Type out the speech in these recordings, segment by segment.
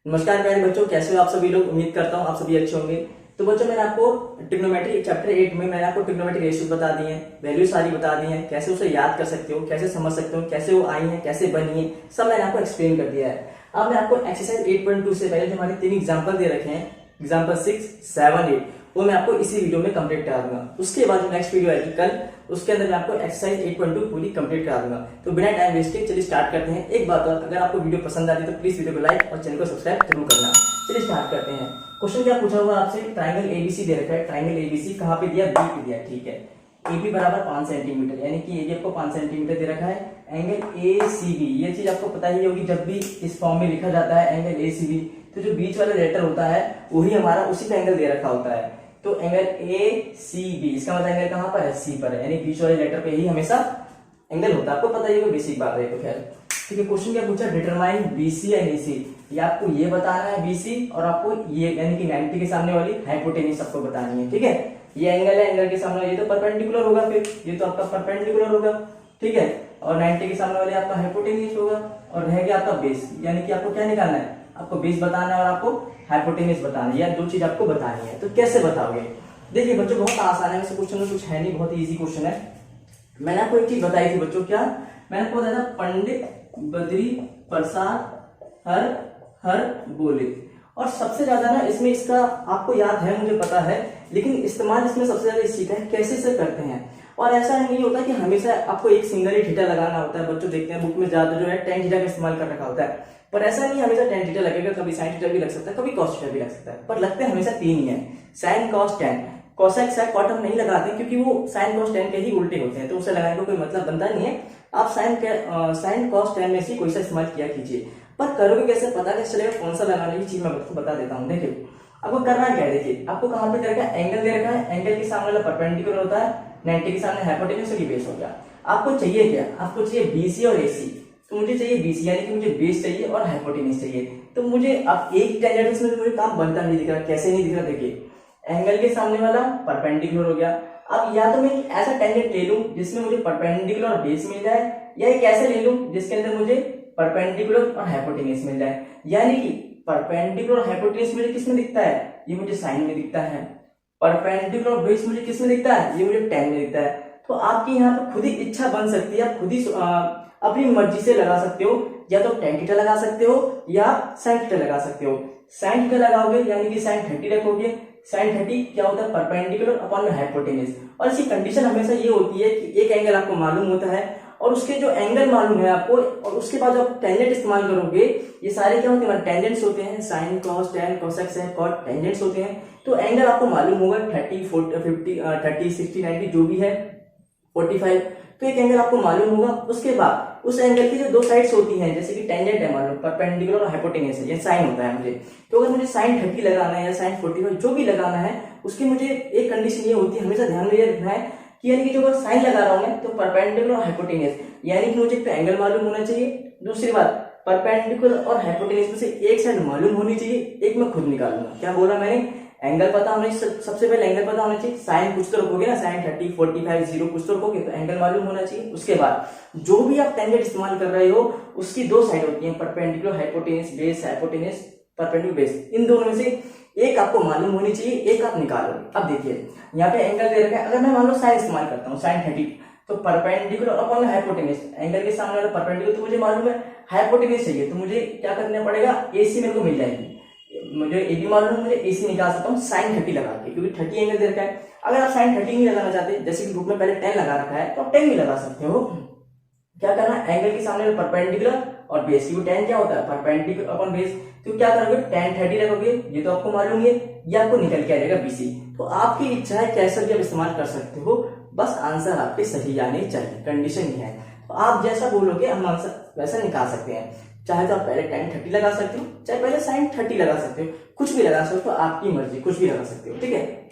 नमस्कार प्यारे बच्चों, कैसे हो आप सभी लोग। उम्मीद करता हूँ आप सभी अच्छे होंगे। तो बच्चों मैंने आपको ट्रिग्नोमेट्री चैप्टर 8 में मैंने आपको ट्रिग्नोमेट्री रेशियो बता दी है, वैल्यू सारी बता दी है, कैसे उसे याद कर सकते हो, कैसे समझ सकते हो, कैसे वो आई है, कैसे बनी है, सब मैंने आपको एक्सप्लेन कर दिया है। अब मैं आपको एक्सरसाइज 8.2 से पहले जो हमारे 3 एग्जाम्पल दे रखे हैं, एग्जाम्पल 6, 7, 8, वो मैं आपको इसी वीडियो में कंप्लीट करा दूंगा। उसके बाद जो नेक्स्ट वीडियो आएगी कल, उसके अंदर मैं आपको एक्सरसाइज 8.2 पूरी कंप्लीट करा दूंगा। तो बिना टाइम वेस्ट के चलिए स्टार्ट करते हैं। एक बात और, अगर आपको वीडियो पसंद आती है तो प्लीज वीडियो को लाइक और चैनल को सब्सक्राइब जरूर करना। चलिए स्टार्ट करते हैं। क्वेश्चन क्या पूछा हुआ आपसे, ट्राइंगल एबीसी दे रखा है। ट्राइंगल एबीसी कहाँ पे दिया, बी पे दिया, ठीक है। AB बराबर 5 सेंटीमीटर, यानी कि AB आपको 5 सेंटीमीटर दे रखा है। एंगल ACB, ये चीज आपको पता ही होगी, जब भी इस फॉर्म में लिखा जाता है एंगल ACB, तो जो बीच वाला लेटर होता है वही हमारा उसी पे एंगल दे रखा होता है। तो एंगल ACB, इसका मतलब एंगल कहाँ पर है, C पर है, यानी बीच वाले लेटर पे ही हमेशा एंगल होता है। आपको पता ही होगा, बेसिक बात है। तो खैर ठीक है। क्वेश्चन क्या पूछा, डिटरमाइन BC एंड AC। ये आपको ये बताना है BC, और आपको ये यानी कि 90 के सामने वाली हाइपोटेन्यूज आपको बतानी है, ठीक है। ये एंगल है, एंगल के सामने ये तो परपेंडिकुलर होगा, फिर ये तो आपका परपेंडिकुलर होगा, ठीक है। और 90 के सामने वाले आपका हाइपोटेन्यूज होगा, और रह गया आपका बेस, यानी कि आपको क्या निकालना है, आपको बेस बताना है और आपको हाइपोटेन्यूज बताना है। या दो चीज आपको बतानी है। तो कैसे बताओगे, देखिए बच्चों बहुत आसान है, वैसे क्वेश्चन में कुछ है नहीं, बहुत इजी क्वेश्चन है। मैंने आपको एक चीज बताई थी बच्चों, क्या मैंने आपको बताया था, पंडित बद्री प्रसाद हर हर बोले। और सबसे ज्यादा ना इसमें, इसका आपको याद है, मुझे पता है, लेकिन इस्तेमाल इसमें सबसे ज्यादा इसी का है, कैसे से करते हैं। और ऐसा नहीं होता कि हमेशा आपको एक सिंगल ही थीटा लगाना होता है। बच्चों देखते हैं बुक में ज्यादा जो है tan थीटा का इस्तेमाल कर रखा होता है, पर ऐसा नहीं हमेशा tan थीटा लगेगा, कभी sin थीटा भी लग सकता है, कभी cos थीटा भी लग सकता है, पर लगते हैं हमेशा तीन ही है, sin cos tan। cosec sec cot हम नहीं लगाते क्योंकि वो sin cos tan के ही उल्टे होते हैं, तो उसे लगाने का कोई मतलब बनता नहीं है। आप sin cos tan में से कोई सा इस्तेमाल किया कीजिए, पर करोगे कैसे, पता कैसे चलेगा कौन सा लगाना है, ये चीज मैं आपको बता देता हूँ। देखिए आपको करना क्या है, देखिए आपको कहाँ पे दे रखा है, एंगल दे रखा है, एंगल के सामने वाला परपेंडिकुलर होता है, 90 के सामने हाइपोटेन्यूज की बेस हो गया। आपको चाहिए क्या, आपको चाहिए BC और AC। तो मुझे चाहिए BC, यानी कि मुझे बेस चाहिए और हाइपोटेन्यूज चाहिए। तो मुझे अब एक टेंजेंट में मुझे काम बनता नहीं दिख रहा, कैसे नहीं दिख रहा, देखिए एंगल के सामने वाला परपेंडिकुलर हो गया। अब या तो मैं ऐसा टेंजेंट ले लूं जिसमें मुझे परपेंडिकुलर और बेस मिल जाए, या एक ऐसे ले लूं जिसके अंदर मुझे परपेंडिकुलर और हाइपोटेन्यूज मिल जाए। यानी कि परपेंडिकुलर और हाइपोटेन्यूज मुझे किस में दिखता है, ये मुझे साइन में दिखता है। परपेंडिकुलर और बेस मुझे किस में दिखता है, ये मुझे tan में दिखता है। तो आपकी यहाँ पर खुद ही इच्छा बन सकती है, आप खुद ही अपनी मर्जी से लगा सकते हो, या तो tan थीटा लगा सकते हो या sin थीटा लगा सकते हो। sin थीटा लगाओगे यानी कि sin 30 रखोगे, sin 30 क्या होता है, परपेंडिकुलर अपॉन में हाइपोटेन्यूज। और इसकी कंडीशन हमेशा ये होती है कि एक एंगल आपको मालूम होता है, और उसके जो एंगल मालूम है आपको, और उसके बाद जब टेंजेंट इस्तेमाल करोगे, ये सारे क्या होते हैं, टेंजेंट्स होते हैं, sine cos tan cosec sec cot, tangents होते हैं। तो एंगल आपको मालूम होगा 30, 40, 50, 30, 60, 90 जो भी है, 45, तो एक एंगल आपको मालूम होगा। उसके बाद उस एंगल की जो दो साइड्स होती हैं, जैसे कि टेंजेंट है मालूम, परपेंडिकुलर और हाइपोटेन्यूज है, ये साइन होता है मुझे। तो अगर मुझे साइन 30 लगाना है या साइन 45 जो भी लगाना है, उसकी मुझे एक कंडीशन ये होती है, हमेशा ध्यान में ये रखना है कि यानी कि जो साइन लगा रहा हूं मैं, तो परपेंडिकुलर और हाइपोटेन्यूज, यानी कि मुझे एक तो एंगल मालूम होना चाहिए, दूसरी बात परपेंडिकुलर और हाइपोटेन्यूज में से एक साइड मालूम होनी चाहिए, एक मैं खुद निकालूंगा। क्या बोला मैंने, एंगल पता होना चाहिए, सबसे पहले एंगल पता होना चाहिए, साइन कुछ तो रखोगे ना, साइन 30, 45, 0 कुछ तो रखोगे, तो एंगल मालूम होना चाहिए। उसके बाद जो भी आप टेंजेंट इस्तेमाल कर रहे हो, उसकी दो साइड होती है, perpendicular hypotenuse, base hypotenuse, perpendicular base, इन दोनों में से एक आपको मालूम होनी चाहिए, एक आप निकालोगे। अब देखिए यहाँ पे एंगल दे रखा है, अगर मैं मान लो साइन इस्तेमाल करता हूँ, साइन 30, तो परपेंडिकुलर अपॉन हाइपोटेन्यूज, एंगल के सामने वाला परपेंडिकुलर, तो मुझे मालूम है हाइपोटेन्यूज चाहिए, तो मुझे क्या करना पड़ेगा, AC मेरे को मिल जाएगी, मुझे AB मालूम है, मुझे AC निकाल सकता हूँ साइन 30 लगा के, क्योंकि 30 एंगल दे रखा है। अगर आप साइन 30 नहीं लगाना चाहते, जैसे कि बुक में पहले 10 लगा रखा है, तो आप 10 भी लगा सकते हो। क्या करना है, एंगल के सामने परपेंडिकुलर और बेस, क्योंकि tan क्या होता है, परपेंडिकुलर अपॉन बेस, तो क्या करोगे, tan 30 रखोगे, ये तो आपको मालूम है, ये आपको निकल के आ जाएगा BC। तो आपकी इच्छा है कैसा भी आप इस्तेमाल कर सकते हो, बस आंसर आपके सही आने चाहिए, कंडीशन ही है। तो आप जैसा बोलोगे हम आंसर वैसा निकाल सकते हैं। चाहे तो आप पहले tan 30 लगा सकते हो, चाहे पहले sin 30 लगा सकते हो, कुछ भी लगा सकते हो, आपकी मर्जी, कुछ भी लगा सकते हो, ठीक है।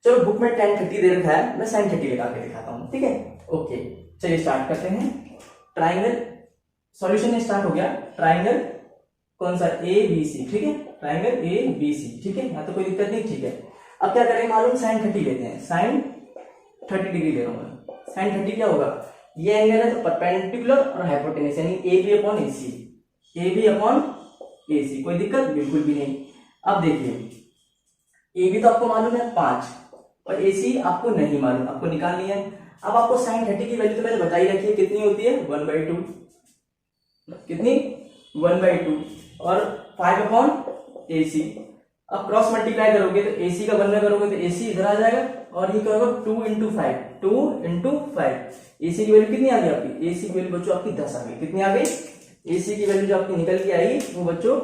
चलो बुक में tan 30 दे रखा है, मैं sin 30 लगा के दिखाता हूँ, ठीक है। ओके चलिए स्टार्ट करते हैं। ट्राइंगल सॉल्यूशन स्टार्ट हो गया। ट्राइंगल कौन सा, ABC, ठीक है, ट्राइंगल ABC, ठीक है, यहाँ तो कोई दिक्कत नहीं, ठीक है। अब क्या करेंगे, मालूम sin 30 लेते हैं, sin 30 डिग्री ले रहा हूँ मैं। sin 30 क्या होगा, ये एंगल है तो परपेंडिकुलर और हाइपोटेन्यूज, यानी AB upon AC, AB upon AC। कोई दिक्कत बिल्कुल भी नहीं। अब देखिए AB तो आपको मालूम है 5 और AC आपको नहीं मालूम, आपको निकालनी है। अब आपको sin 30 की वैल्यू तो मैंने बताई रखी है, कितनी होती है 1/2, कितनी 1/2 और 5/AC। अब क्रॉस मल्टीप्लाई करोगे तो AC का 1 में करोगे तो AC इधर आ जाएगा और ये क्या होगा 2 into 5, 2 into 5। AC की वैल्यू कितनी आ गई आपकी, AC की वैल्यू बच्चों आपकी 10 आ गई। कितनी आ गई, AC की वैल्यू जो आपकी निकल के आई वो बच्चों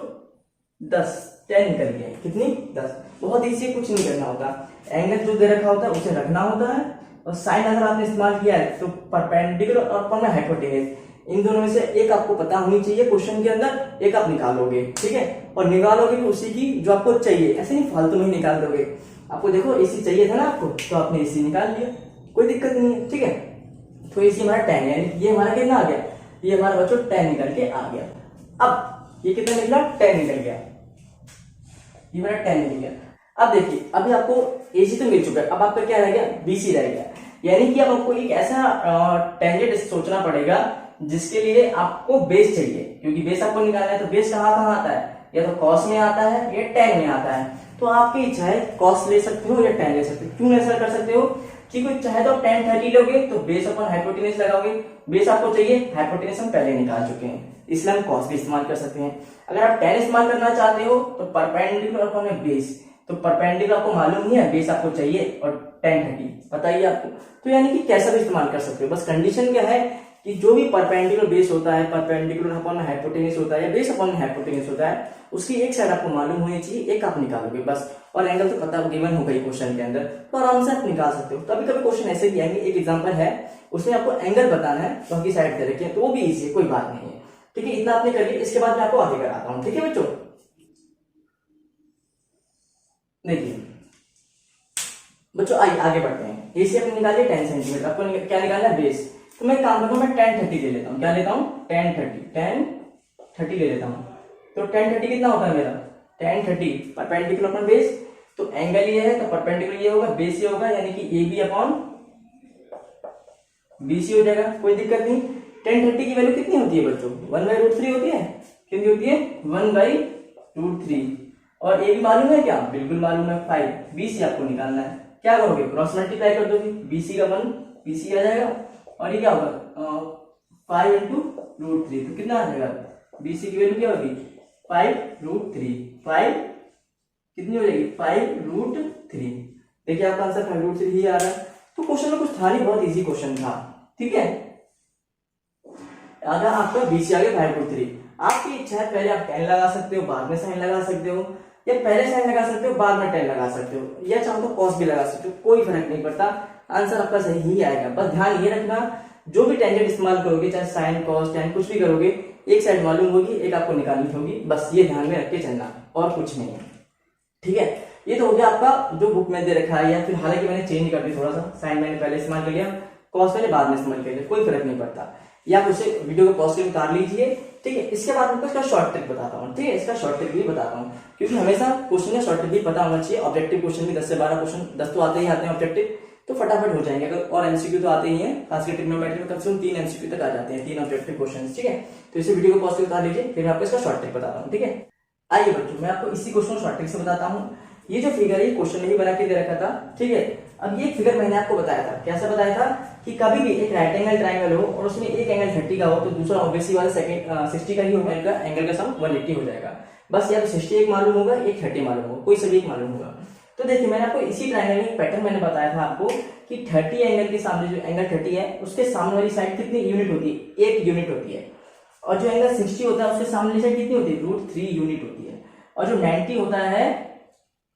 10 निकल के आई। कितनी 10। बहुत ईजी, कुछ नहीं करना होता। एंगल जो दे रखा होता है उसे रखना होता है और साइन अगर आपने इस्तेमाल किया है तो परपेंडिकुलर और परपेंडिकुलर हाइपोटेन्यूज, इन दोनों में से एक आपको पता होनी चाहिए क्वेश्चन के अंदर, एक आप निकालोगे। ठीक है, और निकालोगे भी उसी की जो आपको चाहिए, ऐसे नहीं फालतू में निकाल दोगे। आपको देखो AC चाहिए था ना आपको, तो आपने AC निकाल लिया, कोई दिक्कत नहीं है। ठीक है, तो AC हमारा 10 है, ये हमारा कितना आ गया, ये हमारा बच्चों 10 निकल के आ गया। अब ये कितना निकला, 10 निकल गया, ये मेरा 10 निकल गया। अब देखिए अभी आपको AC तो मिल चुका है, अब आपका क्या रह गया, BC रह गया। यानी कि अब आपको एक ऐसा टेंजेंट सोचना पड़ेगा जिसके लिए आपको बेस चाहिए, क्योंकि बेस आपको निकालना है। तो बेस कहाँ कहाँ आता है, या तो कॉस में आता है या tan में आता है। तो आपकी इच्छा है कॉस ले सकते हो या tan ले सकते हो। क्यों ऐसा कर सकते हो कि कोई चाहे तो tan 30 लोगे तो बेस अपन हाइपोटेन्यूज लगाओगे, बेस आपको चाहिए, हाइपोटेन्यूज हम पहले निकाल चुके हैं, इसलिए हम कॉस भी इस्तेमाल कर सकते हैं। अगर आप tan इस्तेमाल करना चाहते हो तो परपेंडिकुलर अपॉन बेस, तो परपेंडिकुलर आपको मालूम ही है, बेस आपको चाहिए और tan 30 बताइए आपको। तो यानी कि कैसा भी इस्तेमाल कर सकते हो, बस कंडीशन क्या है कि जो भी परपेंडिकुलर बेस होता है, परपेंडिकुलर अपॉन हाइपोटेन्यूज होता है या बेस अपॉन हाइपोटेन्यूज होता है, उसकी एक साइड आपको मालूम होनी चाहिए, एक आप निकालोगे बस। और एंगल तो पता गिवन होगा ही क्वेश्चन के अंदर, तो आराम से आप निकाल सकते हो। कभी कभी क्वेश्चन ऐसे भी आएंगे, एक एग्जांपल है उसमें आपको एंगल बताना है, बाकी साइड दे रखी है, तो वो भी इजी है, कोई बात नहीं है। ठीक है, इतना आपने कर लिया, इसके बाद मैं आपको आगे कराता हूँ। ठीक है बच्चों, देखिए बच्चों आइए आगे बढ़ते हैं। AC अपने निकालिए 10 सेंटीमीटर, आपको क्या निकालना है, बेस। तो मैं काम करता हूँ, मैं tan 30 ले लेता हूँ। क्या लेता हूँ, tan 30 ले लेता हूँ। तो tan 30 कितना होता है मेरा, tan 30 परपेंडिकुलर अपॉन बेस, तो एंगल ये है तो परपेंडिकुलर ये होगा, बेस ये होगा, यानी कि AB अपॉन BC हो जाएगा, कोई दिक्कत नहीं। tan 30 की वैल्यू कितनी होती है बच्चों, 1/√3 होती है। कितनी होती है, 1/√3। और AB मालूम है क्या, बिल्कुल मालूम है 5। BC आपको निकालना है, क्या करोगे, क्रॉस मल्टीप्लाई कर दोगे, BC का 1 BC आ जाएगा और ये क्या होगा 5 into √3, तो कितना आ जाएगा, BC की वैल्यू क्या होगी 5√3। 5 कितनी हो जाएगी, 5√3। देखिए आपका आंसर 5√3 ही आ रहा है। तो क्वेश्चन में कुछ था नहीं, बहुत इजी क्वेश्चन था। ठीक है, अगर आपका BC आ गया 5√3, आपकी इच्छा है पहले आप 10 लगा सकते हो, बाद में साइन लगा सकते हो, या पहले साइन लगा सकते हो बाद में 10 लगा सकते हो, या चाहो तो कॉस भी लगा सकते हो, कोई फर्क नहीं पड़ता, आंसर आपका सही ही आएगा। बस ध्यान ये रखना, जो भी टेंजेंट इस्तेमाल करोगे, चाहे साइन कॉस tan कुछ भी करोगे, एक साइड मालूम होगी, एक आपको निकालनी होगी, बस ये ध्यान में रख के चलना, और कुछ नहीं है। ठीक है, ये तो हो गया आपका जो बुक में दे रखा है, या फिर हालांकि मैंने चेंज कर दिया थोड़ा सा, साइन मैंने पहले इस्तेमाल कर लिया, कॉस मैंने बाद में इस्तेमाल कर लिया, कोई फर्क नहीं पड़ता। या आप उसे वीडियो को पॉज करके उतार लीजिए। ठीक है, इसके बाद आपको इसका शॉर्ट ट्रिक बताता हूँ। ठीक है, इसका शॉर्ट ट्रिक भी बताता हूँ, क्योंकि हमेशा क्वेश्चन का शॉर्ट ट्रिक भी पता होना चाहिए। ऑब्जेक्टिव क्वेश्चन भी 10 से 12 क्वेश्चन, 10 तो आते ही आते हैं ऑब्जेक्टिव, तो फटाफट हो जाएंगे। अगर और एमसीक्यू तो आते ही हैं, खासकर ट्रिग्नोमेट्री में कम से कम 3 एमसीक्यू तक आ जाते हैं, 3 ऑब्जेक्टिव क्वेश्चन। ठीक है, तो इसे वीडियो को पॉज करके उतार लीजिए, फिर मैं आपको इसका शॉर्ट ट्रिक बताता हूँ। ठीक है, आइए बच्चों मैं आपको इसी क्वेश्चन शॉर्ट ट्रिक से बताता हूँ। ये जो फिगर है क्वेश्चन में ही बना के दे रखा था। ठीक है, अब ये फिगर मैंने आपको बताया था, कैसा बताया था कि कभी भी एक राइट एंगल ट्राइंगल हो और उसमें एक एंगल 30 का हो, तो दूसरा ऑब्वियसली वाला सेकंड 60 का ही होगा, इनका एंगल का सम 180 हो जाएगा। बस या तो 61 मालूम होगा, एक 30 मालूम होगा, कोई सभी एक मालूम होगा। तो देखिए मैंने आपको इसी ट्राइंगल में एक पैटर्न मैंने बताया था आपको कि 30 एंगल के सामने, जो एंगल 30 है उसके सामने वाली साइड कितनी यूनिट होती है, 1 यूनिट होती है। और जो एंगल 60 होता है उसके सामने वाली साइड कितनी होती है, √3 यूनिट होती है। और जो 90 होता है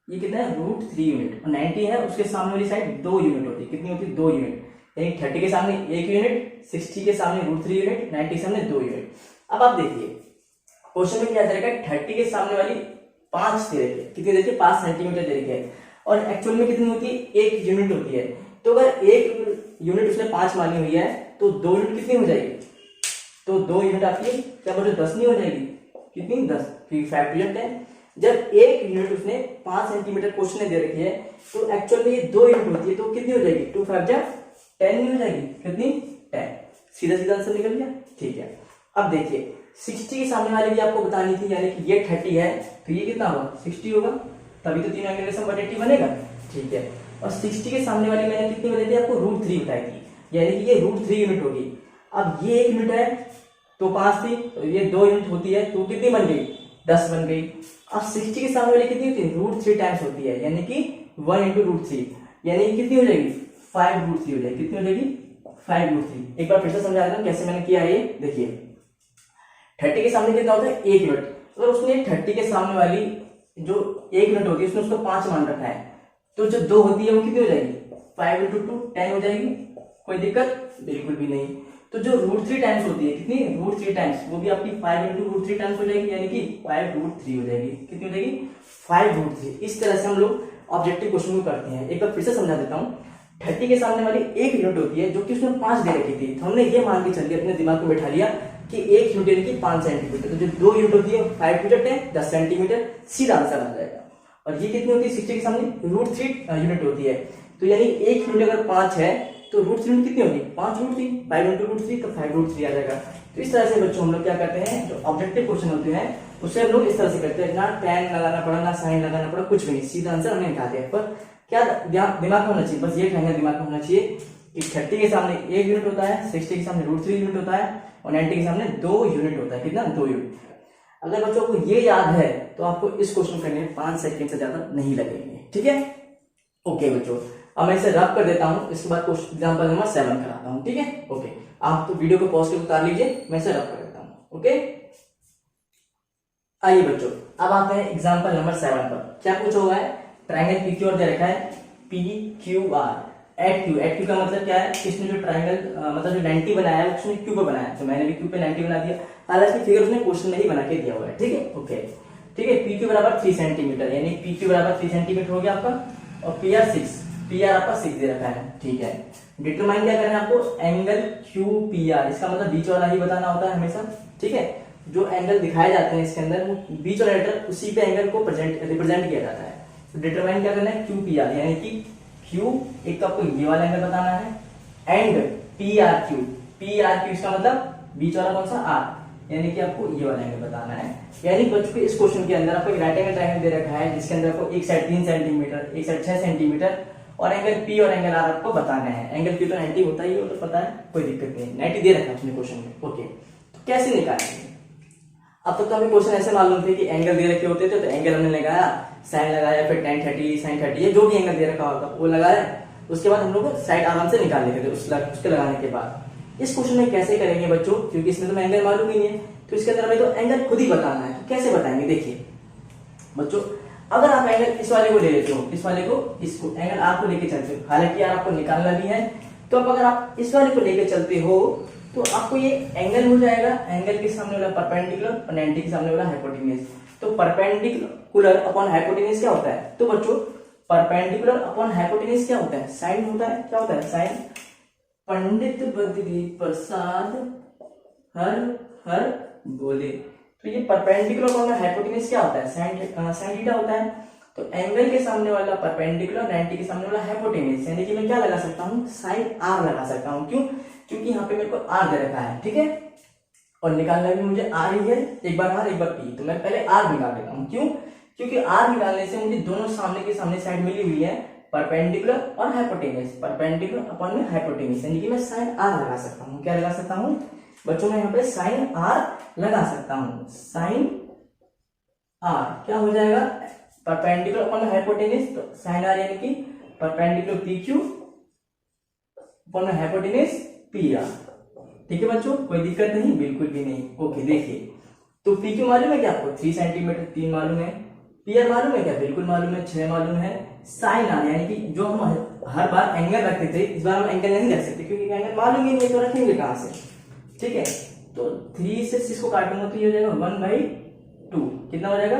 ये कितना है, √3 यूनिट, और 90 है उसके सामने वाली साइड 2 यूनिट होती है। कितनी होती है, 2 यूनिट। यानी 30 के सामने 1 यूनिट, 60 के सामने √3 यूनिट, 90 के सामने 2 यूनिट। अब आप देखिए क्वेश्चन में क्या दे रखा है, 30 के सामने वाली 5 दे रखी है, कितनी देखिए 5 सेंटीमीटर दे रखी है, और एक्चुअल में कितनी होती है, 1 यूनिट होती है। तो अगर 1 यूनिट उसने 5 मानी हुई है तो 2 यूनिट कितनी हो जाएगी, तो 2 यूनिट आपकी क्या बोलो 10 नहीं हो जाएगी, कितनी 10, क्योंकि फैक्टोरियल 10। जब 1 यूनिट उसने 5 सेंटीमीटर क्वेश्चन में दे रखी है तो एक्चुअल में ये 2 यूनिट होती है, तो कितनी हो जाएगी, 2 5 जा 10 नहीं हो जाएगी, कितनी 10। सीधा सीधा आंसर निकल गया। ठीक है, अब देखिए 60 के सामने वाली भी आपको बतानी थी, यानी कि ये 30 है तो ये कितना होगा 60 होगा, तभी तो तीनों एंगल का सम 180 बनेगा। ठीक है, और 60 के सामने वाली मैंने कितनी बताई थी आपको, √3 बताई थी, यानी कि ये √3 यूनिट होगी। अब ये 1 यूनिट है तो 5 थी, तो ये 2 यूनिट होती है तो कितनी बन गई, 10 बन गई। अब 60 के सामने वाली कितनी होती है, √3 टाइम्स होती है, यानी कि 1 × √3, यानी कि कितनी हो जाएगी 5√3 हो जाएगी। कितनी हो जाएगी 5√3। एक बार फिर से समझा देता हूँ कैसे मैंने किया है। ये देखिए 30 के सामने कितना होता है 1 यूनिट, अगर उसने 30 के सामने वाली जो 1 यूनिट होती है उसने उसको 5 मान रखा है, तो जो 2 होती है वो कितनी हो जाएगी 5 × 2 10 हो जाएगी। कोई दिक्कत बिल्कुल भी नहीं। तो जो √3 टाइम्स होती है, कितनी √3 टाइम्स, वो भी आपकी 5 × √3 टाइम्स हो जाएगी, यानी कि 5√3 हो जाएगी। कितनी हो जाएगी 5√3। इस तरह से हम लोग ऑब्जेक्टिव क्वेश्चन को करते हैं। एक बार फिर से समझा देता हूँ। 30 के सामने वाली 1 यूनिट होती है जो कि उसने 5 दे रखी थी, तो हमने ये मान के चल के अपने दिमाग को बैठा लिया कि 1 यूनिट यानी कि 5 सेंटीमीटर, तो जो 2 यूनिट होती है 5 मीटर 10 सेंटीमीटर, सीधा आंसर आ जाएगा। और ये कितनी होती है 60 के सामने √3 यूनिट होती है, तो यानी 1 यूनिट अगर 5 है तो √3 यूनिट कितनी होगी 5√3, 5 × √3 तो 5√3 आ जाएगा। तो इस तरह से बच्चों हम लोग क्या करते हैं, जो ऑब्जेक्टिव क्वेश्चन होते हैं उससे हम लोग इस तरह से करते हैं, ना tan लगाना पड़ा ना sin लगाना पड़ा, कुछ भी नहीं, सीधा आंसर हमने निकाल दिया। पर क्या दिमाग में होना चाहिए, बस ये कहना दिमाग में होना चाहिए कि 30 के सामने 1 यूनिट होता है, 60 के सामने √3 यूनिट होता है और 90 के सामने 2 यूनिट होता है। कितना 2 यूनिट। अगर बच्चों को ये याद है तो आपको इस क्वेश्चन करने में 5 सेकंड से ज्यादा नहीं लगेंगे। ठीक है, ओके बच्चों, अब मैं इसे रब कर देता हूं, इसके बाद एग्जांपल नंबर 7 कराता हूं। ठीक है, ओके, आप तो वीडियो को पॉज करके उतार लीजिए, मैं इसे रब कर देता हूं। ओके, आइए बच्चों अब आते हैं एग्जांपल नंबर 7 पर। क्या पूछा हुआ है, ट्रायंगल PQR दे रखा है PQR एट क्यू का मतलब क्या है, इसने जो ट्रायंगल मतलब जो 90 बनाया है उसने क्यू पे बनाया है, तो मैंने भी क्यू पे 90 बना दिया। हालांकि फिगर उसने क्वेश्चन में ही बना के दिया हुआ है। ठीक है, ओके, ठीक है। PQ बराबर 3 सेंटीमीटर, यानी PQ बराबर 3 सेंटीमीटर हो गया आपका, और PR आपका 6 दे रखा है। ठीक है, डिटरमाइन क्या करना है आपको, एंगल QPR, इसका मतलब बीच वाला ही बताना होता है हमेशा। ठीक है, जो एंगल दिखाए जाते हैं इसके अंदर वो बीच वाला लेटर उसी पे एंगल को रिप्रेजेंट किया जाता है। तो डिटरमाइन क्या करना है QPR, यानी कि Q एक तो आपको ये वाला एंगल बताना है, एंड PRQ इसका मतलब बीच वाला कौन सा R, यानी कि आपको ये वाला एंगल बताना है। यानी बच्चों के इस क्वेश्चन के अंदर आपको एक राइट एंगल ट्रायंगल दे रखा है जिसके अंदर आपको एक साइड 3 सेंटीमीटर, एक साइड 6 सेंटीमीटर और एंगल P और एंगल R आपको बताना है। एंगल P तो 90 होता ही है, वो तो पता है, कोई दिक्कत नहीं, 90 दे रखा है उसने क्वेश्चन में। ओके, तो कैसे निकालेंगे, अब तक तो हमें क्वेश्चन ऐसे मालूम थे कि एंगल दे रखे होते थे, तो एंगल हमने लगाया, साइन लगाया, फिर tan 30 sin 30 ये जो भी एंगल दे रखा होगा वो लगाया, उसके बाद हम लोग साइड आराम से निकाल लेते थे उसके लगाने के बाद। इस क्वेश्चन में कैसे करेंगे बच्चों, क्योंकि इसमें तो एंगल मालूम ही नहीं है, तो इसके अंदर हमें तो एंगल खुद ही बताना है। तो कैसे बताएंगे, देखिए बच्चों, अगर आप एंगल इस वाले को ले लेते हो, इस वाले को, इसको एंगल आपको लेके चलते हो, हालांकि यार आपको निकालना भी है, तो अब अगर आप इस वाले को लेके चलते हो तो आपको ये एंगल हो जाएगा, एंगल के सामने वाला परपेंडिकुलर और 90 के सामने वाला हाइपोटेन्यूज। तो परपेंडिकुलर अपॉन हाइपोटेन्यूज क्या होता है, तो बच्चों परपेंडिकुलर अपॉन हाइपोटेन्यूज क्या होता है, साइन होता है। क्या होता है, साइन। पंडित बद्री प्रसाद हर बोले, तो ये परपेंडिकुलर अपॉन हाइपोटेन्यूज क्या होता है, साइन थीटा होता है। तो एंगल के सामने वाला परपेंडिकुलर, 90 के सामने वाला हाइपोटेन्यूज, यानी कि मैं क्या लगा सकता हूँ, साइन R लगा सकता हूँ। क्यों, क्योंकि यहाँ पे मेरे को R दे रखा है। ठीक है, और निकालना भी मुझे R ही है, एक बार R एक बार P, तो मैं पहले R निकाल देता हूँ। क्यों, क्योंकि R निकालने से मुझे दोनों सामने के सामने साइड मिली हुई है, परपेंडिकुलर और हाइपोटेन्यूज, परपेंडिकुलर अपॉन में हाइपोटेन्यूज, यानी कि मैं साइन R लगा सकता हूँ। क्या लगा सकता हूँ बच्चों, मैं यहाँ पे साइन R लगा सकता हूँ। साइन R क्या हो जाएगा, परपेंडिकुलर अपॉन हाइपोटेन्यूज, तो साइन R यानी कि perpendicular PQ upon hypotenuse PR। ठीक है बच्चों, कोई दिक्कत नहीं, बिल्कुल भी नहीं। ओके, देखिए तो PQ मालूम है क्या आपको, 3 सेंटीमीटर 3 मालूम है, PR मालूम है क्या, बिल्कुल मालूम है, 6 मालूम है। साइन R यानी कि जो हम हर बार एंगल रखते थे, इस बार हम एंगल नहीं रख सकते क्योंकि एंगल मालूम ही नहीं, तो रखेंगे कहां से। ठीक है, तो 3 से 6 को काटूंगा तो ये हो जाएगा 1/2, कितना हो जाएगा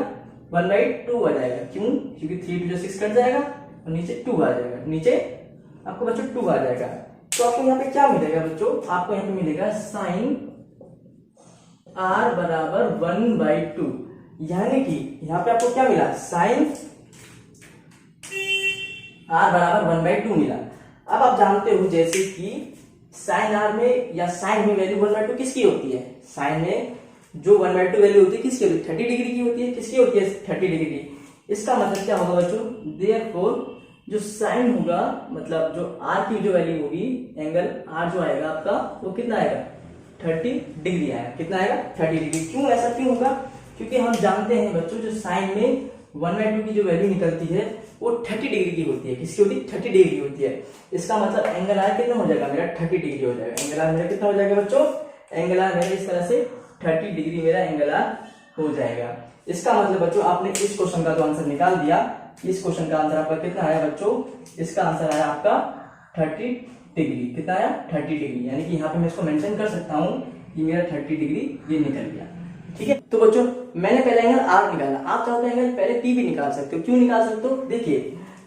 1/2 आ जाएगा। क्यों, क्योंकि 3 2 6 कट जाएगा और नीचे 2 आ जाएगा, नीचे आपको बच्चों 2 आ जाएगा। तो आपको यहाँ पे क्या मिलेगा बच्चों, आपको यहाँ पे मिलेगा साइन R बराबर 1/2, यानी कि यहाँ पे आपको क्या मिला, साइन R बराबर 1/2 मिला। अब आप जानते हो जैसे कि साइन R में या साइन में वैल्यू 1/2 किसकी होती है, साइन में जो 1/2 वैल्यू होती है किसकी होती है, 30 डिग्री की होती है। किसकी होती है, 30 डिग्री की। इसका मतलब क्या होगा बच्चों, देयरफॉर जो साइन होगा, मतलब जो आर की जो वैल्यू होगी, एंगल आर जो आएगा आपका वो कितना आएगा, 30 डिग्री आएगा। कितना आएगा, 30 डिग्री। क्यों ऐसा क्यों होगा, क्योंकि हम जानते हैं बच्चों जो साइन में 1/2 की जो वैल्यू निकलती है वो 30 डिग्री की होती है। किसकी होती है, 30 डिग्री की होती है। इसका मतलब एंगल आर कितना हो जाएगा मेरा, 30 डिग्री हो जाएगा। एंगल आर मेरा कितना हो जाएगा बच्चों, एंगल आर मेरा इस तरह से 30 डिग्री मेरा एंगल आर हो जाएगा। इसका मतलब बच्चों आपने इस क्वेश्चन का तो आंसर निकाल दिया। इस क्वेश्चन का आंसर आपका कितना आया बच्चों, इसका आंसर आया आपका 30 डिग्री। कितना आया, 30 डिग्री। यानी कि यहाँ पे मैं इसको मेंशन कर सकता हूँ कि मेरा 30 डिग्री ये निकल गया। ठीक है, तो बच्चों मैंने पहले एंगल आर निकाला, आप चाहो तो एंगल पहले पी भी निकाल सकते हो। क्यों निकाल सकते हो, देखिए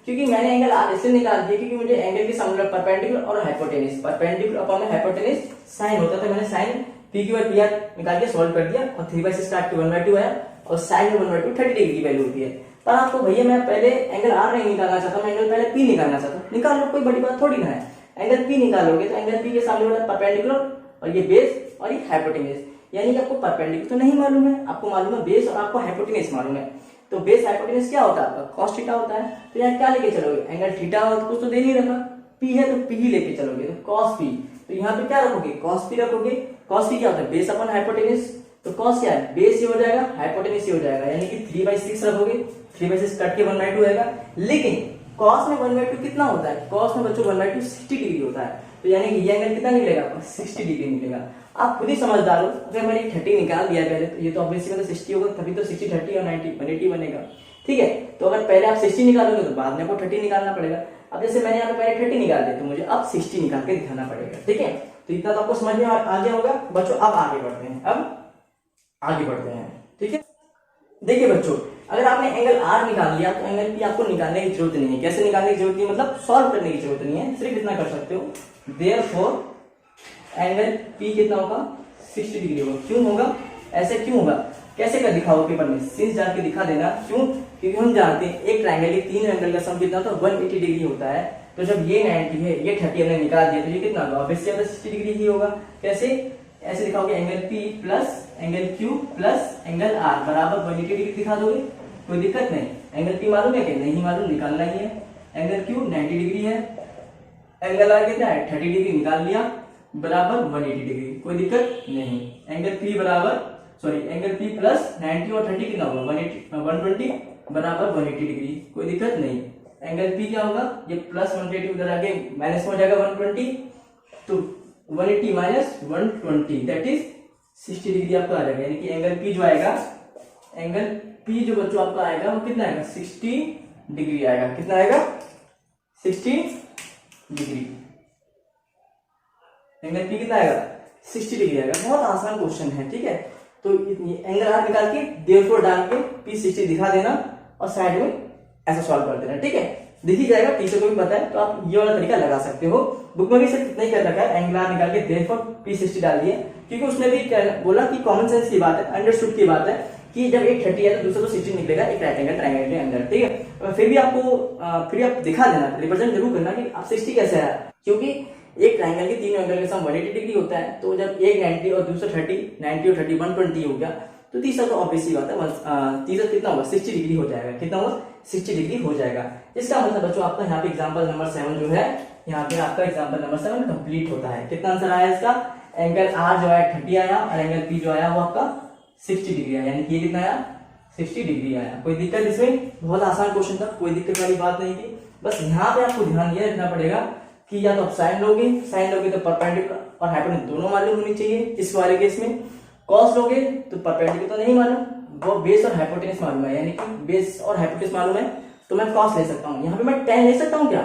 क्योंकि मैंने एंगल आर इसलिए निकाल दिया क्योंकि मुझे एंगल के सामने परपेंडिकुलर और hypotenuse, perpendicular upon hypotenuse sine होता था। मैंने साइन पी की पी आर निकाल के सॉल्व कर दिया और 3/6 काट के 1/2 आया और साइन में 1/2 30 डिग्री की वैल्यू होती है। पर आपको भैया मैं पहले एंगल आर नहीं निकालना चाहता, मैं एंगल पहले पी निकालना चाहता हूँ। निकाल लो, कोई बड़ी बात थोड़ी ना है। एंगल पी निकालोगे तो एंगल पी के सामने वाला परपेंडिकुलर और ये बेस और ये हाइपोटेनस, यानी कि आपको परपेंडिकुलर तो नहीं मालूम है, आपको मालूम है बेस और आपको हाइपोटेनस मालूम है। तो बेस हाइपोटेनस क्या होता है आपका, कॉस थीटा होता है। तो यहाँ क्या लेके चलोगे, एंगल थीटा हो तो कुछ तो दे नहीं रखा, पी है तो पी ही लेके चलोगे, तो कॉस पी। तो यहाँ पे क्या रखोगे, कॉस पी रखोगे। कॉस पी क्या होता है, बेस अपन हाइपोटेनस। तो कॉस क्या है, बेस ही हो जाएगा, हाइपोटेनस ही हो जाएगा, यानी कि 3/6 रखोगे। 3/6 कट के 1/2 आएगा। लेकिन कॉस में 1/2 कितना होता है, कॉस में बच्चों 1/2 60 डिग्री होता है। तो यानी कि ये एंगल कितना निकलेगा आपका, 60 डिग्री निकलेगा। आप खुद ही समझदार हो, अगर मैंने 30 निकाल दिया पहले तो ये तो ऑब्वियसली 60 होगा, तभी तो 60 30 और 90 180 बनेगा। ठीक है, तो अगर पहले आप 60 निकालोगे तो बाद में आपको 30 निकालना पड़ेगा। अब जैसे मैंने यहाँ पे पहले 30 निकाल दिया तो मुझे अब 60 निकाल के दिखाना पड़ेगा। ठीक है, तो इतना तो आपको समझ में आ गया होगा बच्चों। अब आगे बढ़ते हैं, ठीक है। देखिए बच्चों, अगर आपने एंगल आर निकाल लिया तो एंगल पी आपको निकालने की जरूरत नहीं है। कैसे निकालने की जरूरत नहीं, मतलब सॉल्व करने की जरूरत नहीं है, सिर्फ इतना कर सकते हो, देयरफॉर एंगल पी कितना होगा, 60 डिग्री होगा। क्यों होगा, ऐसे क्यों होगा, कैसे कर दिखाओ पेपर में, सिंस जान के दिखा देना। क्यों, क्योंकि हम जानते हैं एक ट्रायंगल के 3 एंगल का सम कितना होता है, 180 डिग्री होता है। तो जब ये 90 है, ये 30 हमने निकाल दिया तो ये कितना होगा, ऑब्वियसली 60 डिग्री ही होगा। कैसे, ऐसे दिखाओगे, angle P plus angle Q plus angle R बराबर 180 डिग्री दिखा दोगे, कोई दिक्कत नहीं। एंगल पी मालूम है कि नहीं मालूम, निकालना ही है। एंगल क्यू 90 डिग्री है, एंगल आर कितना है 30 डिग्री, निकाल लिया, बराबर 180 डिग्री, कोई दिक्कत नहीं। एंगल पी बराबर एंगल पी प्लस 90 और 30 कितना होगा, 120 बराबर 180 डिग्री, कोई दिक्कत नहीं। एंगल पी क्या होगा, ये प्लस 180 उधर आके माइनस में हो जाएगा 120, तो 180 माइनस 120 दैट इज 60 डिग्री आपका आ जाएगा। यानी कि एंगल पी जो आएगा, एंगल पी जो बच्चों आपका आएगा वो कितना आएगा, 60 डिग्री आएगा। कितना आएगा, 60 डिग्री। एंगल पी कितना आएगा, 60 डिग्री आएगा। बहुत आसान क्वेश्चन है, ठीक है। तो एंगल आर निकाल के देयरफॉर डाल के पी 60 दिखा देना और साइड में ऐसा सॉल्व कर देना, ठीक है। दिख ही जाएगा, टीचर को भी पता है, तो आप ये वाला तरीका लगा सकते हो। बुक में भी सिर्फ इतना ही कर रखा है, एंगल आर निकाल के देयरफॉर पी 60 डाल दिए, क्योंकि उसने भी बोला कि कॉमन सेंस की बात है, अंडरस्टूड की बात है कि जब एक 30 है तो दूसरा तो 60 निकलेगा एक राइट एंगल ट्रायंगल के अंदर, ठीक है। फिर भी आप दिखा देना, रिप्रेजेंट जरूर करना कि आप 60 कैसे आया, क्योंकि एक ट्रायंगल के 3 एंगल के सम 180 डिग्री होता है। तो जब एक 90 और दूसरा 30, 90 और 30 120 हो गया, तो तीसरा तो ऑब्वियसली बात है, तीसरा कितना होगा, 60 डिग्री हो जाएगा। कितना होगा, 60 डिग्री हो जाएगा। इसका मतलब बच्चों आपका यहाँ पे एग्जांपल नंबर 7 जो है, यहाँ पे आपका एग्जांपल नंबर 7 कंप्लीट होता है। कितना आंसर आया इसका, एंगल आर जो है 30 आया और एंगल पी जो आया वो आपका 60 डिग्री आया, यानी कि ये कितना आया, 60 डिग्री आया। कोई दिक्कत इसमें, बहुत आसान क्वेश्चन था, कोई दिक्कत वाली बात नहीं थी। बस यहाँ पे आपको ध्यान ये रखना पड़ेगा कि या तो आप साइन लोगे तो परपेंडिकुलर और हाइपोटेनस दोनों मालूम होनी चाहिए। इस वाले केस में कॉस लोगे तो परपेंडिकुलर तो नहीं मालूम, वो बेस और हाइपोटेनस मालूम है, यानी कि बेस और हाइपोटेनस मालूम है तो मैं कॉस ले सकता हूँ। यहाँ पे मैं टेन ले सकता हूँ क्या,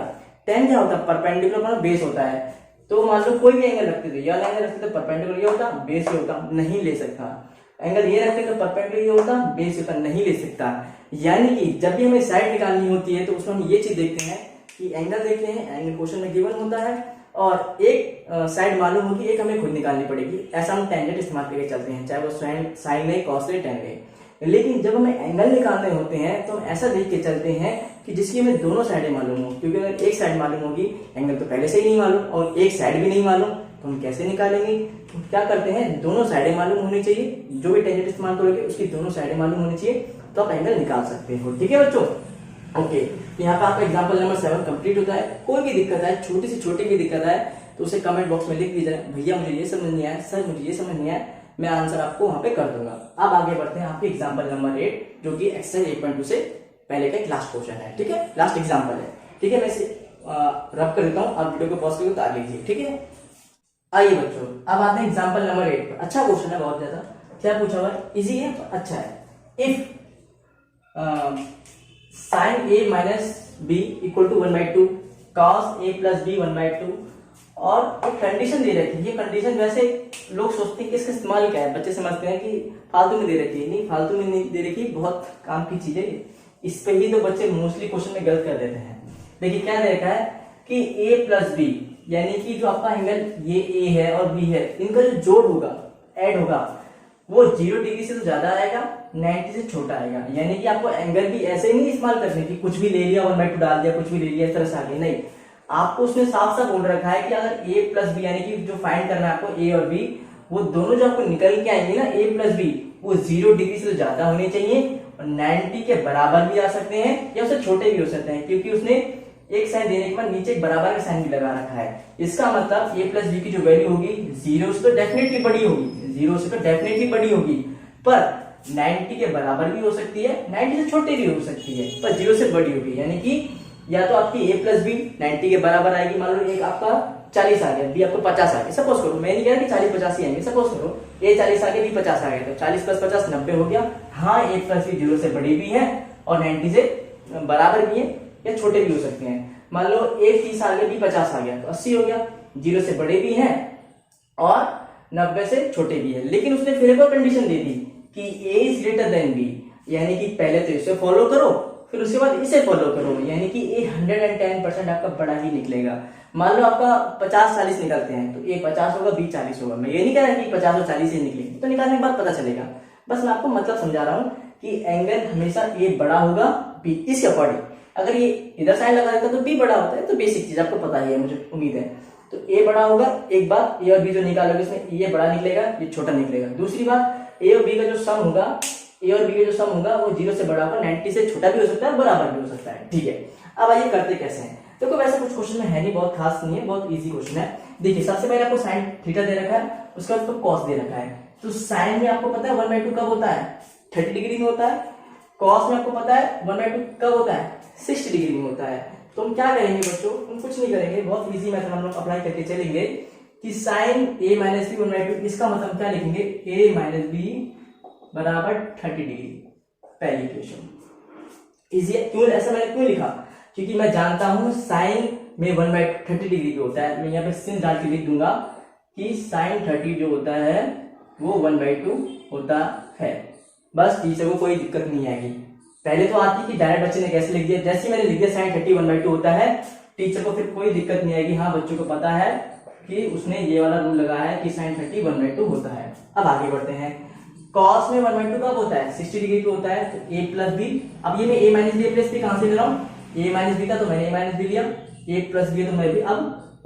टेन क्या होता है, परपेंडिकुलर पर बेस होता है। तो मान लो कोई भी एंगल रखते थे, या एंगल रखते तो परपेंडिकुलर ये होता, बेस ये होता, नहीं ले सकता। एंगल ये रखते तो परपेंडिकुलर ये होता, बेस होता, नहीं ले सकता। यानी कि जब भी हमें साइड निकालनी होती है तो उसमें हम ये चीज देखते हैं कि एंगल देखते हैं, एंगल क्वेश्चन में गिवन होता है और एक साइड मालूम होगी, एक हमें खुद निकालनी पड़ेगी। ऐसा हम टेंजेंट इस्तेमाल करके चलते हैं, चाहे वो साइन ले, कॉस ले, टेन ले। लेकिन जब हमें एंगल निकालने होते हैं तो हम ऐसा देख के चलते हैं कि जिसकी हमें दोनों साइडें मालूम हो, क्योंकि अगर एक साइड मालूम होगी, एंगल तो पहले से ही नहीं मालूम, और एक साइड भी नहीं मालूम, तो हम कैसे निकालेंगे? तो क्या करते हैं, दोनों साइडें मालूम होनी चाहिए, जो भी टेंजेंट इस्तेमाल करोगे उसकी दोनों साइडें मालूम होनी चाहिए, तो आप एंगल निकाल सकते हो। ठीक है बच्चों, ओके। यहाँ पे आपका एग्जाम्पल नंबर 7 कंप्लीट होता है। कोई भी दिक्कत है, छोटी से छोटी भी दिक्कत है, तो उसे कमेंट बॉक्स में लिख दीजिए, भैया मुझे ये समझ नहीं आया, सर मुझे ये समझ नहीं आया, मैं आंसर आपको वहां पे कर दूंगा। अब आगे बढ़ते हैं आपके एग्जाम्पल नंबर 8, जो कि एक्सरसाइज 8.2 से पहले का एक लास्ट क्वेश्चन है। ठीक है, लास्ट एग्जाम्पल है। ठीक है, मैं इसे रब कर देता हूँ, आप वीडियो को पॉज करके उतार लीजिए। ठीक है, आइए बच्चों, अब आते हैं एग्जाम्पल नंबर 8 पर। अच्छा क्वेश्चन है, बहुत ज्यादा। क्या पूछा हुआ है? इजी है, अच्छा है। If sine A minus B equal to 1/2, cos A plus B 1/2, और एक कंडीशन दे रखी है। ये कंडीशन वैसे लोग सोचते हैं कि इसका इस्तेमाल क्या है, बच्चे समझते हैं कि फालतू में दे रखी है। नहीं, फालतू में नहीं दे रखी, बहुत काम की चीज है। इस पे ही तो बच्चे मोस्टली क्वेश्चन में गलत कर देते हैं। देखिए क्या दे रखा है कि a प्लस बी, यानी कि जो आपका एंगल ये a है और b है, इनका जो जोड़ होगा, ऐड होगा, वो 0 डिग्री से तो ज्यादा आएगा, 90 से छोटा आएगा। यानी कि आपको एंगल भी ऐसे ही नहीं इस्तेमाल करने की, कुछ भी ले लिया 1/2 डाल दिया, कुछ भी ले लिया, इस तरह से आगे नहीं। आपको उसने साफ साफ बोल रखा है कि अगर a प्लस बी, यानी कि जो फाइंड करना है आपको a और b, वो दोनों जो आपको निकल के आएंगे ना, a प्लस बी, वो 0 डिग्री से ज्यादा होने चाहिए और 90 के बराबर भी आ सकते हैं या उससे छोटे भी हो सकते हैं, क्योंकि उसने एक साइन देने के बाद नीचे एक बराबर का साइन भी लगा रखा है। इसका मतलब a प्लस बी की जो वैल्यू होगी 0 से तो डेफिनेटली बड़ी होगी, 0 से तो डेफिनेटली बड़ी होगी, पर 90 के बराबर भी हो सकती है, 90 से छोटे भी हो सकती है, पर 0 से बड़ी होगी। यानी कि या तो आपकी a प्लस बी 90 के बराबर आएगी, मान लो एक आपका 40 आ गया, बी आपको 50 आ गया, सपोज करो, मैं नहीं कह रहा कि 40-50 ही आएंगे, सपोज करो a 40 आ गया, बी 50 आ गया, तो 40 प्लस 50 90 हो गया। हाँ, a प्लस बी 0 से बड़ी भी है और 90 से बराबर भी है या छोटे भी हो सकते हैं। मान लो a 30 आ गया, बी 50 आ गया, तो 80 हो गया, 0 से बड़े भी हैं और 90 से छोटे भी है। लेकिन उसने फिर एक और कंडीशन दे दी कि a is greater than b, यानी कि पहले तो इसे फॉलो करो, फिर उसके बाद इसे फॉलो करो, यानी कि a 110% आपका बड़ा ही निकलेगा। मान लो आपका 50-40 निकलते हैं, तो a 50 होगा, b 40 होगा। मैं ये नहीं कह रहा कि 50 और 40 ही निकलेंगे, तो निकालने के बाद पता चलेगा। बस मैं आपको मतलब समझा रहा हूँ कि एंगल हमेशा a बड़ा होगा b, इसके अकॉर्डिंग। अगर ये इधर साइन लगा देता तो b बड़ा होता है, तो बेसिक चीज आपको पता ही है, मुझे उम्मीद है। तो a बड़ा होगा, एक बात, a और b जो निकालोगे इसमें ये बड़ा निकलेगा, ये छोटा निकलेगा। दूसरी बात, a और b का जो सम होगा, a और b का जो सम होगा वो 0 से बड़ा होगा, 90 से छोटा भी हो सकता है, बराबर भी हो सकता है। ठीक है, अब आइए करते कैसे हैं। देखो वैसे कुछ क्वेश्चन में है नहीं, बहुत खास नहीं है, बहुत इजी क्वेश्चन है। देखिए सबसे पहले आपको साइन थीटा दे रखा है, उसके बाद आपको कॉस दे रखा है। तो साइन में आपको पता है 1/2 कब होता है? 30 डिग्री में होता है। कॉस में आपको पता है 1/2 कब होता है? 60 डिग्री में होता है। तो हम क्या करेंगे बच्चों, हम कुछ नहीं करेंगे, बहुत इजी मेथड हम लोग अप्लाई करके चलेंगे कि साइन a माइनस बी 1/2, इसका मतलब क्या लिखेंगे, a माइनस बी बराबर 30 डिग्री। पहली इक्वेशन इजी है। क्यों ऐसा मैंने क्यों लिखा? क्योंकि मैं जानता हूं साइन में 1/30 डिग्री पे होता है। मैं यहाँ पे sin डाल के लिख दूंगा कि साइन 30 जो होता है वो 1/2 होता है। बस टीचर को कोई दिक्कत नहीं आएगी। पहले तो आती कि डायरेक्ट बच्चे ने कैसे लिख दिया, जैसे मैंने लिख दिया साइन 30 1/2 होता है, टीचर को फिर कोई दिक्कत नहीं आएगी। हाँ, बच्चों को पता है कि उसने ये वाला रूल लगाया है कि साइन 30 1/2 होता है। अब आगे बढ़ते हैं। कॉस में 1/2 कब होता है? 60 डिग्री पे होता है। तो a प्लस बी, अब ये मैं a minus B plus B कहां से ले रहा हूं? a माइनस बी था तो मैंने a माइनस बी लिया, a प्लस बी तो मैं भी अब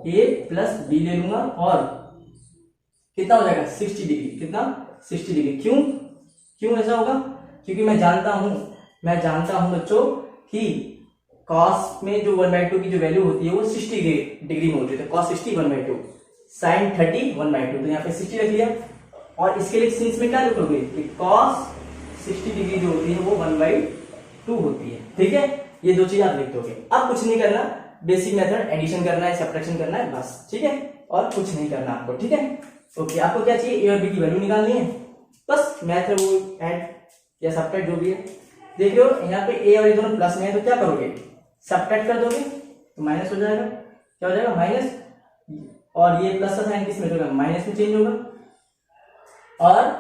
a प्लस बी ले लूंगा, और कितना हो जाएगा 60 डिग्री। कितना? 60 डिग्री। क्यों ऐसा होगा? क्योंकि मैं जानता हूं बच्चों कि कॉस में जो 1/2 की जो वैल्यू होती है वो 60 डिग्री में होती है। तो कॉस 60 1/2, साइन 30 1/2, तो यहाँ पे 60 रख लिया। और इसके लिए सिंस में क्या लिखोगे कि कॉस 60 डिग्री जो होती है वो 1/2 होती है। ठीक है, ये दो चीज आप लिख दोगे। अब कुछ नहीं करना, बेसिक मेथड एडिशन करना है, सब्ट्रैक्शन करना है, बस। ठीक है, और कुछ नहीं करना आपको। ठीक है, ओके। आपको क्या चाहिए? a और b की वैल्यू निकालनी है, बस। मैथ है वो ऐड या सब्ट्रैक्ट जो भी है। देख रहे हो यहाँ पे a और ये दोनों प्लस में है, तो क्या करोगे? सब्ट्रैक्ट कर दोगे तो माइनस हो जाएगा। क्या हो जाएगा? माइनस। और ये प्लस का साइन किस में होगा? माइनस में चेंज होगा। और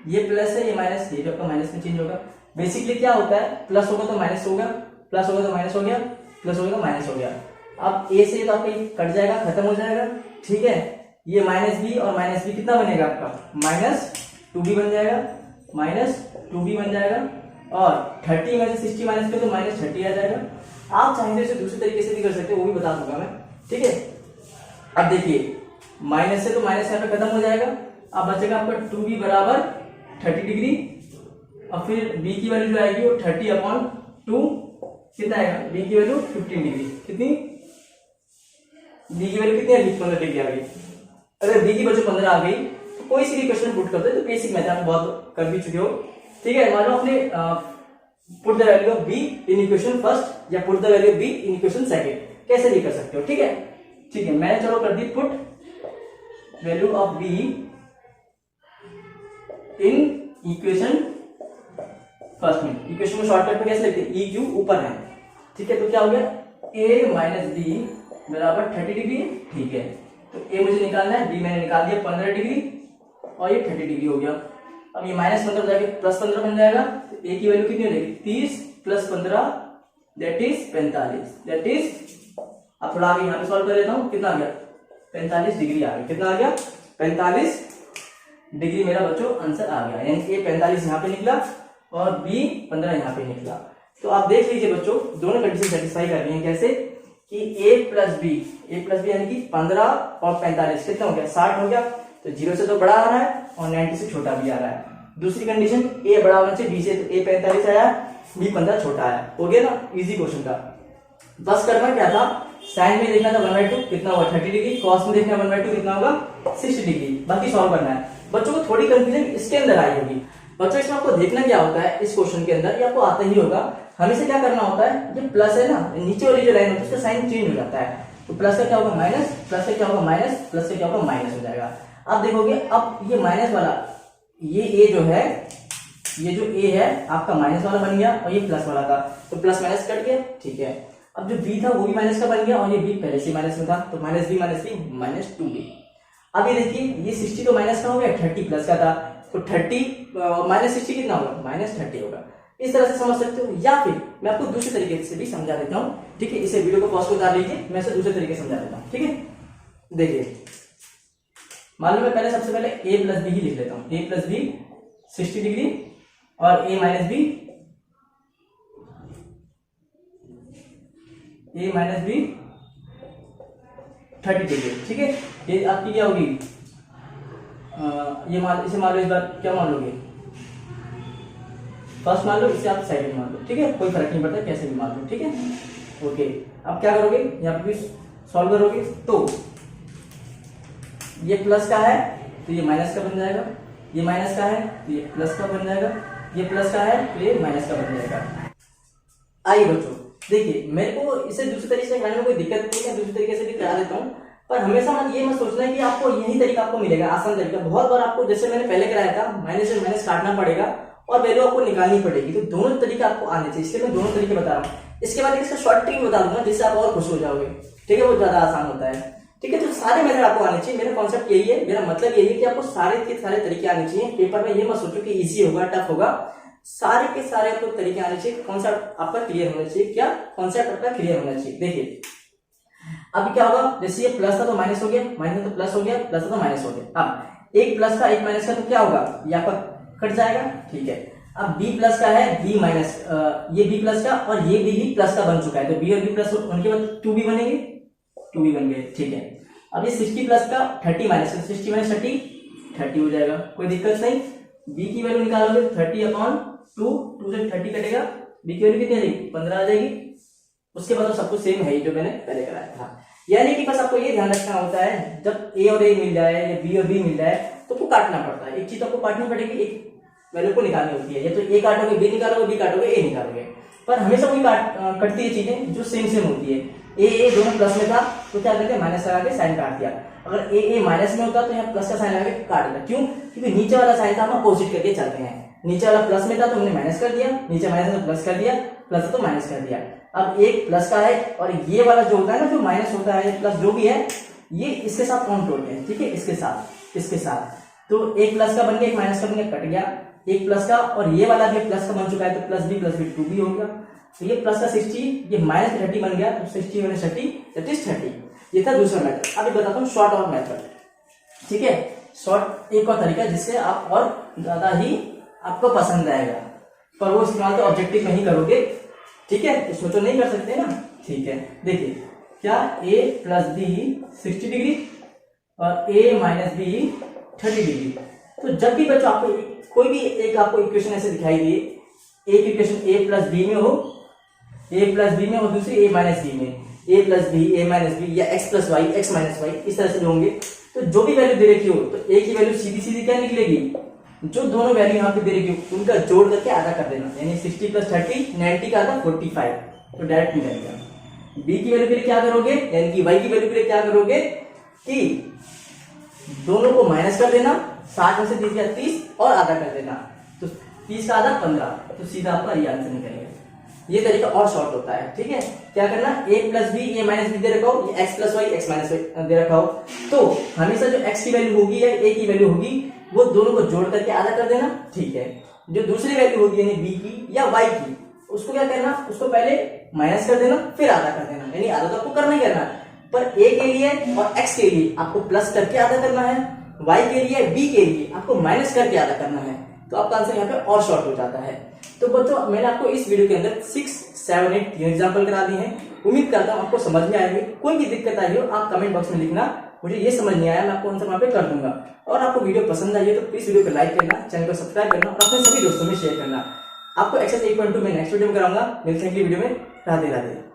ये प्लस है, ये माइनस, ये भी आपका माइनस में चेंज होगा। बेसिकली क्या होता है, प्लस होगा तो माइनस होगा, प्लस होगा तो माइनस हो गया, प्लस होगा तो माइनस हो गया। अब a से तो आपका कट जाएगा, खत्म हो जाएगा। ठीक है, ये माइनस बी और माइनस बी कितना बनेगा आपका? -2b बन जाएगा, -2b बन जाएगा। और 30 में से 60 माइनस पे तो -30 आ जाएगा। आप चाहेंगे इसे दूसरे तरीके से भी कर सकते हो, वो भी बता दूंगा मैं। ठीक है, अब देखिए माइनस है तो माइनस यहाँ पे खत्म हो जाएगा। अब बचेगा आपका 2b बराबर 30 डिग्री, और फिर b की वैल्यू जो आएगी वो 30/2 कितना आएगा, b की वैल्यू 15 डिग्री, कितनी, b की वैल्यू कितनी आ गई, 15 डिग्री आ गई। अगर b की वैल्यू 15 आ गई तो कोई सी भी क्वेश्चन पुट करते तो बेसिक मेथड आप बहुत कर भी चुके हो, ठीक है। मान लो आपने put the value of b in equation first या put the value of b in equation second, कैसे भी कर सकते हो, ठीक है। ठीक है, मैंने चलो कर दी put value of b in equation first में। इक्वेशन में शॉर्टकट में कैसे लिखते हैं, ई क्यू ऊपर है, ठीक है। तो क्या हो गया, a माइनस बी बराबर 30 डिग्री, ठीक है। तो a मुझे निकालना है, b मैंने निकाल दिया 15 डिग्री, और ये 30 डिग्री हो गया। अब ये माइनस 15 जाके प्लस 15 बन जाएगा, तो a की वैल्यू कितनी हो जाएगी, 30 plus 15 that is 45, that is, अब थोड़ा आगे यहाँ पे सॉल्व कर लेता हूँ, कितना आ गया, 45 डिग्री आ गया, कितना आ गया, 45 डिग्री मेरा बच्चों आंसर आ गया। यानी कि 45 यहाँ पे निकला और b 15 यहाँ पे निकला। तो आप देख लीजिए बच्चों, दोनों कंडीशन सेटिस्फाई कर रही है, कैसे कि a प्लस बी यानी कि 15 और 45 कितना हो गया, 60 हो गया। तो 0 से तो बड़ा आ रहा है और 90 से छोटा भी आ रहा है। दूसरी कंडीशन a बड़ा होना चाहिए b से, तो a 45 आया, b 15 छोटा आया, हो गया ना, इजी क्वेश्चन था। बस करना क्या था, साइन में देखना था 1/2 कितना होगा 30 डिग्री, कॉस में देखना 1/2 कितना होगा 60 डिग्री, बाकी सॉल्व करना है। बच्चों को थोड़ी कंफ्यूजन इसके अंदर आई होगी। बच्चों इसमें आपको देखना क्या होता है, इस क्वेश्चन के अंदर ये आपको आता ही होगा, हमेशा क्या करना होता है, जो प्लस है ना, नीचे वाली जो लाइन होती है उसका साइन चेंज हो जाता है। तो प्लस का क्या होगा माइनस, प्लस का क्या होगा माइनस, प्लस का क्या होगा माइनस हो जाएगा। आप देखोगे अब ये माइनस वाला, ये a जो है, ये जो a है आपका माइनस वाला बन गया, और ये प्लस वाला था, तो प्लस माइनस कट गया, ठीक है। अब जो b था वो भी माइनस का बन गया, और ये b पहले से माइनस में था, तो माइनस b माइनस 2b। अब ये देखिए, ये 60 तो माइनस का हो गया, 30 प्लस का था, तो 30 माइनस 60 कितना होगा, माइनस 30 होगा। इस तरह से समझ सकते हो, या फिर मैं आपको दूसरे तरीके से भी समझा देता हूँ, ठीक है। इसे वीडियो को पॉज उतार लीजिए, मैं इसे दूसरे तरीके से समझा देता हूँ, ठीक है। देखिए, मान लो मैं पहले सबसे पहले a प्लस बी ही लिख लेता हूँ, a प्लस बी 60 डिग्री और a माइनस बी 30 डिग्री, ठीक है। ये आपकी क्या होगी, ये मान, इसे मान लो, इस बार क्या मान लोगे, फर्स्ट मान लो, इसे आप सेकंड मान लो, ठीक है, कोई फर्क नहीं पड़ता कैसे भी मान लो, ठीक है। ओके, अब क्या करोगे, यहाँ पे भी सॉल्व करोगे, तो ये प्लस का है तो ये माइनस का बन जाएगा, ये माइनस का है तो ये प्लस का बन जाएगा, ये प्लस का है तो ये माइनस का बन जाएगा। आइए बच्चों, देखिए, मेरे को इसे दूसरे तरीके से करने में कोई दिक्कत नहीं है, दूसरे तरीके से भी करा देता हूँ, पर हमेशा ये मत सोचना है कि आपको यही तरीका आपको मिलेगा, आसान तरीका। बहुत बार आपको, जैसे मैंने पहले कराया था, माइनस से माइनस काटना पड़ेगा और वैल्यू आपको निकालनी पड़ेगी, तो दोनों तरीके आपको आने चाहिए, इसलिए मैं दोनों तरीके बता रहा हूँ। इसके बाद इसका शॉर्ट ट्रिक बता दूंगा, जिससे आप और खुश हो जाओगे, ठीक है, वो ज्यादा आसान होता है, ठीक है। तो सारे मेथड आपको आने चाहिए, मेरा कॉन्सेप्ट यही है, मेरा मतलब यही है कि आपको सारे के सारे तरीके आने चाहिए। पेपर में ये मत सोचो कि इजी होगा, टफ होगा, सारे के सारे आपको तरीके आने चाहिए, कॉन्सेप्ट आपका क्लियर होना चाहिए। क्या कॉन्सेप्ट आपका क्लियर होना चाहिए। देखिए, अब क्या होगा, जैसे ये प्लस था तो माइनस हो गया, माइनस तो प्लस हो गया, प्लस था तो माइनस हो गया। अब एक प्लस का एक माइनस का तो क्या होगा, ये आपका कट जाएगा, ठीक है। अब b प्लस का है, b माइनस, ये b प्लस का और ये b प्लस का बन चुका है, तो b और b प्लस उनके बाद 2b बनेंगे, 2b बन गए, ठीक है। अब ये 60 प्लस का 30 माइनस, 60 माइनस 30 हो जाएगा, कोई दिक्कत नहीं। b की वैल्यू निकालोगे 30/2, 2 से 30 कटेगा, b की वैल्यू कितनी आ जाएगी, 15 आ जाएगी। उसके बाद तो सब कुछ सेम है जो मैंने पहले कराया था। यानी कि बस आपको ये ध्यान रखना होता है, जब a और a मिल जाए या b और b मिल जाए तो आपको काटना पड़ता है, एक चीज आपको काटनी पड़ेगी, एक वैल्यू को निकालनी होती है, या तो a काटोगे, b निकालोगे, b काटोगे, a निकालोगे। पर हमेशा वही कटती है चीजें जो सेम होती है। a दोनों प्लस में था तो क्या करते हैं, माइनस लगा के साइन काट दिया। अगर a माइनस में होता तो यहाँ प्लस का साइन लगा के काट दिया। क्यों, क्योंकि नीचे वाला साइन था, हम अपोजिट करके चलते हैं। नीचे वाला प्लस में था तो हमने माइनस कर दिया, नीचे माइनस तो प्लस कर दिया, प्लस तो माइनस कर दिया। अब एक प्लस का है और ये वाला जो होता है ना, जो माइनस होता है, प्लस जो भी है, ये इसके साथ काउंट होते हैं, ठीक है, इसके साथ। तो एक प्लस का बन गया, एक माइनस का बन गया, कट गया एक प्लस का, और ये वाला भी प्लस का बन चुका है, तो प्लस बी 2 भी हो गया। तो ये प्लस का 60, ये माइनस 30 बन गया, तो 60 माइनस 30 दैट इज 30। ये था दूसरा मेथड। अब बताता हूँ शॉर्ट और मेथड, ठीक है। शॉर्ट एक और तरीका जिससे आप और ज्यादा ही आपको पसंद आएगा, पर वो इस्तेमाल तो ऑब्जेक्टिव में ही करोगे, ठीक है, इसमें तो नहीं कर सकते ना, ठीक है। देखिए, क्या a प्लस बी 60 डिग्री और a माइनस बी 30 डिग्री। तो जब भी बच्चों आपको कोई भी एक आपको इक्वेशन ऐसे दिखाई दे, एक इक्वेशन a प्लस बी में हो, a प्लस बी में और दूसरी a माइनस बी में, a plus B, a minus B या x plus Y, x minus Y, इस तरह से होंगे। तो जो भी वैल्यू दे रखी हो तो a की वैल्यू सीधी सीधी क्या निकलेगी, जो दोनों वैल्यू यहाँ पे दे रखी हो उनका जोड़ करके आधा कर देना, यानी 60 प्लस 30 90 का आधा 45, तो डायरेक्ट निकलेगा। b की वैल्यू के लिए क्या करोगे, यानी कि y की वैल्यू के लिए क्या करोगे कि दोनों को माइनस कर देना, 60 में से 30 गया 30 और आधा कर देना, तो 30 का आधा 15, तो सीधा आपका ये आंसर निकलेगा। ये तरीका और शॉर्ट होता है, ठीक है। क्या करना, a plus B, a minus B दे रखा हो, x plus Y, x minus Y दे रखा हो, तो हमेशा जो x की वैल्यू होगी या a की वैल्यू होगी वो दोनों को जोड़ करके आधा कर देना, ठीक है। जो दूसरी वैल्यू होगी यानी b की या y की, उसको क्या करना, उसको पहले माइनस कर देना फिर आधा कर देना, यानी आधा तो आपको करना ही करना, पर a के लिए और x के लिए आपको प्लस करके आधा करना है, y के लिए b के लिए आपको माइनस करके आधा करना है, तो आपका आंसर यहाँ पे और शॉर्ट हो जाता है। तो बच्चों मैंने आपको इस वीडियो के अंदर 6, 7, 8 तीन एग्जाम्पल करा दिए हैं। उम्मीद करता हूँ आपको समझ में आएगी। कोई भी दिक्कत आई हो आप कमेंट बॉक्स में लिखना, मुझे ये समझ नहीं आया मैं आपको आंसर वहां पे कर दूंगा। और आपको वीडियो पसंद आई है तो प्लीज वीडियो को लाइक करना, चैनल को सब्सक्राइब करना और अपने सभी दोस्तों में शेयर करना। आपको एक्सरसाइज 8.2 मैं नेक्स्ट वीडियो में कराऊंगा। मिलते हैं अगली वीडियो में। राधे राधे।